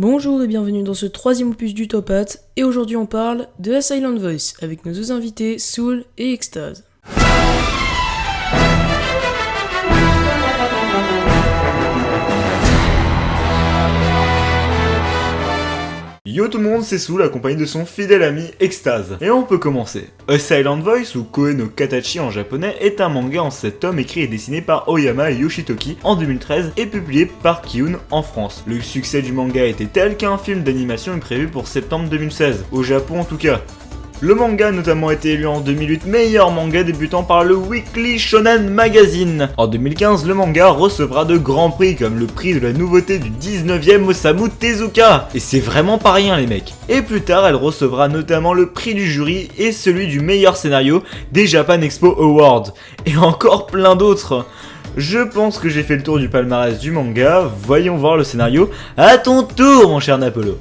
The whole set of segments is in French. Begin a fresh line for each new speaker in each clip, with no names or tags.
Bonjour et bienvenue dans ce troisième opus du Toppat, et aujourd'hui on parle de A Silent Voice avec nos deux invités Soul et Extase.
Yo tout le monde, c'est Soul accompagné de son fidèle ami Extase. Et on peut commencer. A Silent Voice, ou Koe no Katachi en japonais, est un manga en 7 tomes écrit et dessiné par Oyama et Yoshitoki en 2013 et publié par Kiun en France. Le succès du manga était tel qu'un film d'animation est prévu pour septembre 2016, au Japon en tout cas. Le manga a notamment été élu en 2008 meilleur manga débutant par le Weekly Shonen Magazine. En 2015, le manga recevra de grands prix comme le prix de la nouveauté du 19e Osamu Tezuka. Et c'est vraiment pas rien les mecs. Et plus tard, elle recevra notamment le prix du jury et celui du meilleur scénario des Japan Expo Awards. Et encore plein d'autres. Je pense que j'ai fait le tour du palmarès du manga, voyons voir le scénario. À ton tour mon cher Napolo.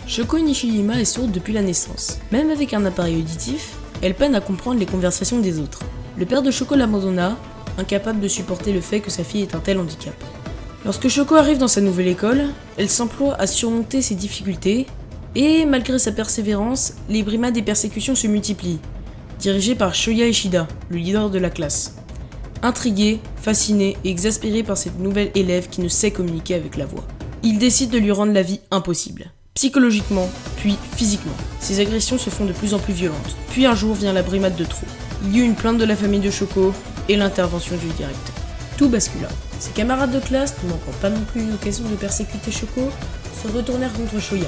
Shoko Nishijima est sourde depuis la naissance. Même avec un appareil auditif, elle peine à comprendre les conversations des autres. Le père de Shoko l'abandonna, incapable de supporter le fait que sa fille ait un tel handicap. Lorsque Shoko arrive dans sa nouvelle école, elle s'emploie à surmonter ses difficultés, et malgré sa persévérance, les brimades et persécutions se multiplient, dirigées par Shoya Ishida, le leader de la classe. Intrigué, fasciné et exaspéré par cette nouvelle élève qui ne sait communiquer avec la voix. Il décide de lui rendre la vie impossible. Psychologiquement, puis physiquement. Ces agressions se font de plus en plus violentes. Puis un jour vient la brimade de trop. Il y eut une plainte de la famille de Shoko et l'intervention du directeur. Tout bascula. Ses camarades de classe, ne manquant pas non plus une occasion de persécuter Shoko, se retournèrent contre Shoya,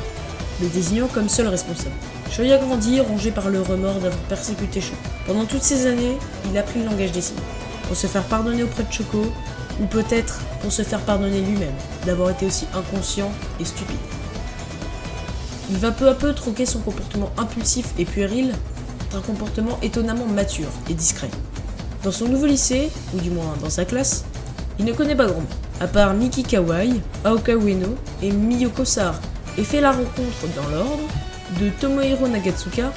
le désignant comme seul responsable. Shoya grandit, rongé par le remords d'avoir persécuté Shoko. Pendant toutes ces années, il apprit le langage des signes, pour se faire pardonner auprès de Shoko, ou peut-être pour se faire pardonner lui-même, d'avoir été aussi inconscient et stupide. Il va peu à peu troquer son comportement impulsif et puéril contre un comportement étonnamment mature et discret. Dans son nouveau lycée, ou du moins dans sa classe, il ne connaît pas grand monde, à part Miki Kawai, Aoka Ueno et Miyoko Sahara, et fait la rencontre dans l'ordre de Tomohiro Nagatsuka,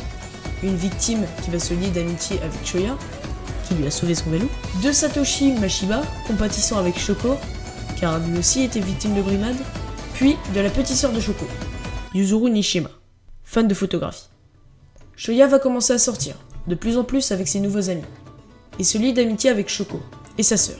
une victime qui va se lier d'amitié avec Shoya, qui lui a sauvé son vélo, de Satoshi Mashiba, compatissant avec Shoko, car lui aussi était victime de brimade, puis de la petite sœur de Shoko, Yuzuru Nishima, fan de photographie. Shoya va commencer à sortir, de plus en plus avec ses nouveaux amis, et se lie d'amitié avec Shoko et sa sœur,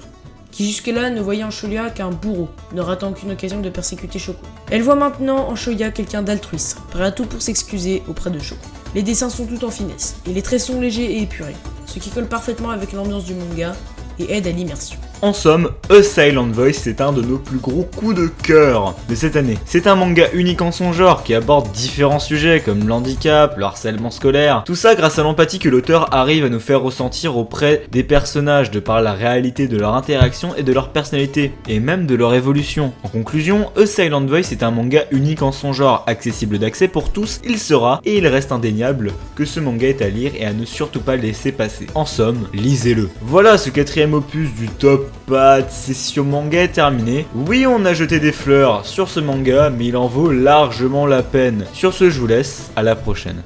qui jusque-là ne voyait en Shoya qu'un bourreau, ne ratant aucune occasion de persécuter Shoko. Elle voit maintenant en Shoya quelqu'un d'altruiste, prêt à tout pour s'excuser auprès de Shoko. Les dessins sont tout en finesse, et les traits sont légers et épurés, ce qui colle parfaitement avec l'ambiance du manga et aide à l'immersion.
En somme, A Silent Voice c'est un de nos plus gros coups de cœur de cette année. C'est un manga unique en son genre qui aborde différents sujets comme l'handicap, le harcèlement scolaire, tout ça grâce à l'empathie que l'auteur arrive à nous faire ressentir auprès des personnages de par la réalité de leur interaction et de leur personnalité, et même de leur évolution. En conclusion, A Silent Voice est un manga unique en son genre, accessible d'accès pour tous, il sera, et il reste indéniable, que ce manga est à lire et à ne surtout pas laisser passer. En somme, lisez-le. Voilà, ce quatrième opus du top pas de session manga est terminée. Oui, on a jeté des fleurs sur ce manga, mais il en vaut largement la peine. Sur ce, je vous laisse, à la prochaine.